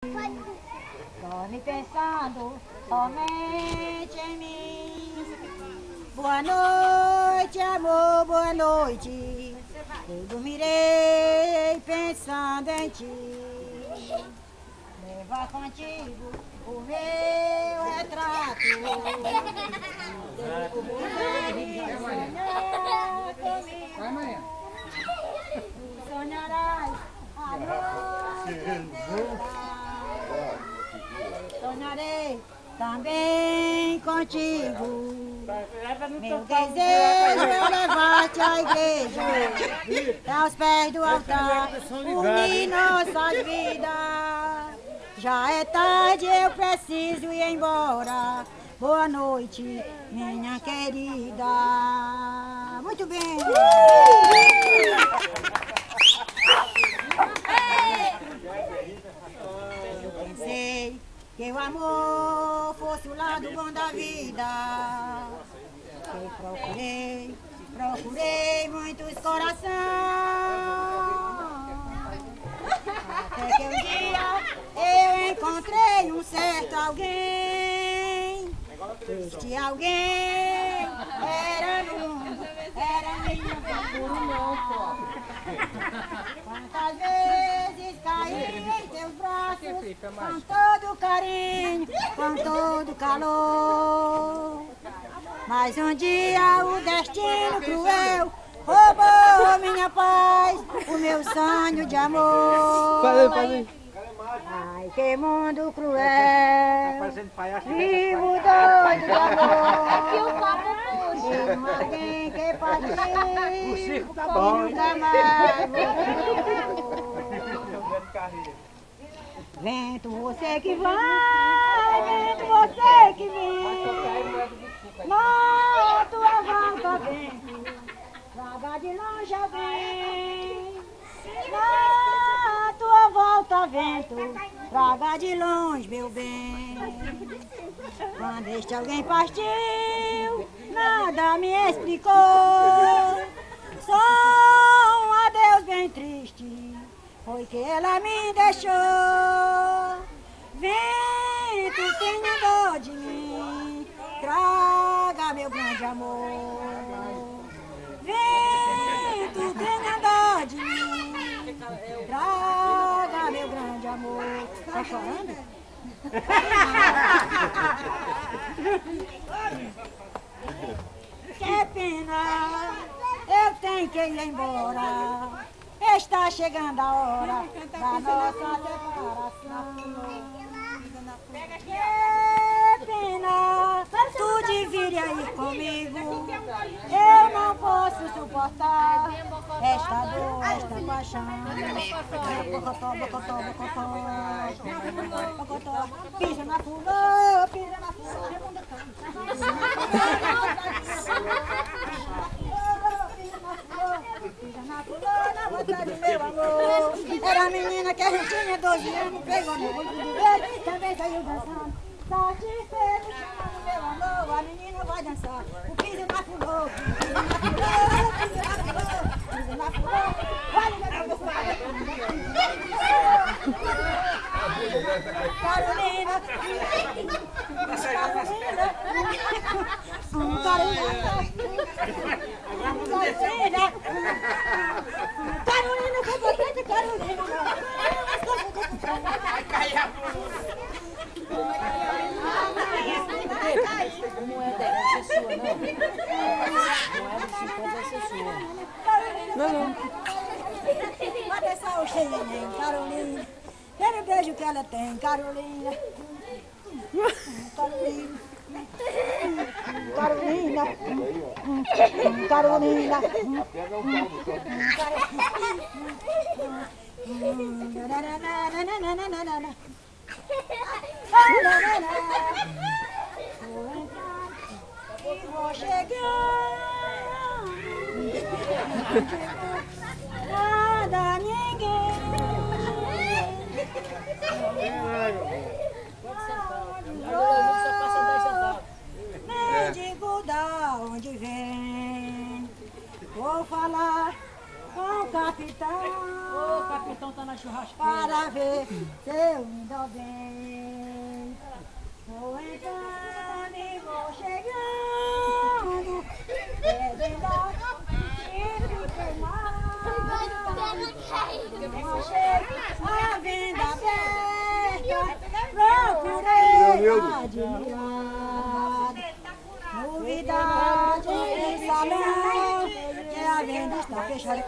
Dorme pensando somente em mim. Boa noite, amor, boa noite. Eu dormirei pensando em ti. Leva contigo o meu retrato. Sonhar comigo. Tu sonharás a noite inteira. Sonharei também contigo. Meu desejo é levar-te à igreja, aos pés do altar, unir nossas vidas. Já é tarde, eu preciso ir embora. Boa noite, minha querida. Muito bem. Eu pensei que o amor fosse o lado bom da vida. Eu procurei muitos corações. Até que um dia eu encontrei um certo alguém. Este alguém era no mundo, era minha procura. Quantas vezes caí em teus braços, com todo carinho, com todo calor. Mas um dia o destino cruel roubou minha paz, o meu sonho de amor. Ai, que mundo cruel, vivo doido de amor. Tem alguém que partiu, nunca mais voltou. Vento, você que vai, vento, você que vem. Na tua volta, vento, traga de longe alguém. Na tua volta, vento, traga de longe, meu bem. Quando este alguém partiu, nada me explicou. Só um adeus bem triste foi que ela me deixou. Vento, tenha dó de mim, traga meu grande amor. Vento, tenha dó de mim, traga meu grande amor. Tá chorando? Que pena, eu tenho que ir embora. Está chegando a hora da nossa separação. Que pena, tu deveria ir comigo. Eu não posso suportar esta dor, esta paixão. Bocotó, bocotó, bocotó, bocotó. Pisa na fulô, pisa na fulô. Pisa na fulô, na vontade, meu amor. Era a menina que a gente tinha 12 anos, pegou no olho do dedo, também saiu dançando. Satisfeito, chamando meu amor, a menina vai dançar. O piso na fulô, piso na fulô, piso na fulô, piso na fulô. Olha meu Carolina, Carolina, foi você, Carolina. Moeda deve ser sua, não? Moeda de 50 deve ser sua. Não. Olha essa oxinha, Carolina. Quero o beijo que ela tem, Carolina. Carolina. Carolina. Carolina. E vou chegar. Nada, ninguém. Mendigo da onde vem. Vou falar com o capitão. O capitão tá na churrasqueira. Para ver se eu me dou só vem. Vou entrando e vou chegando. É verdade, tive queimado. Não achei a venda aberta. Procurei admirado. Novidade de salão. Que a venda está fechada.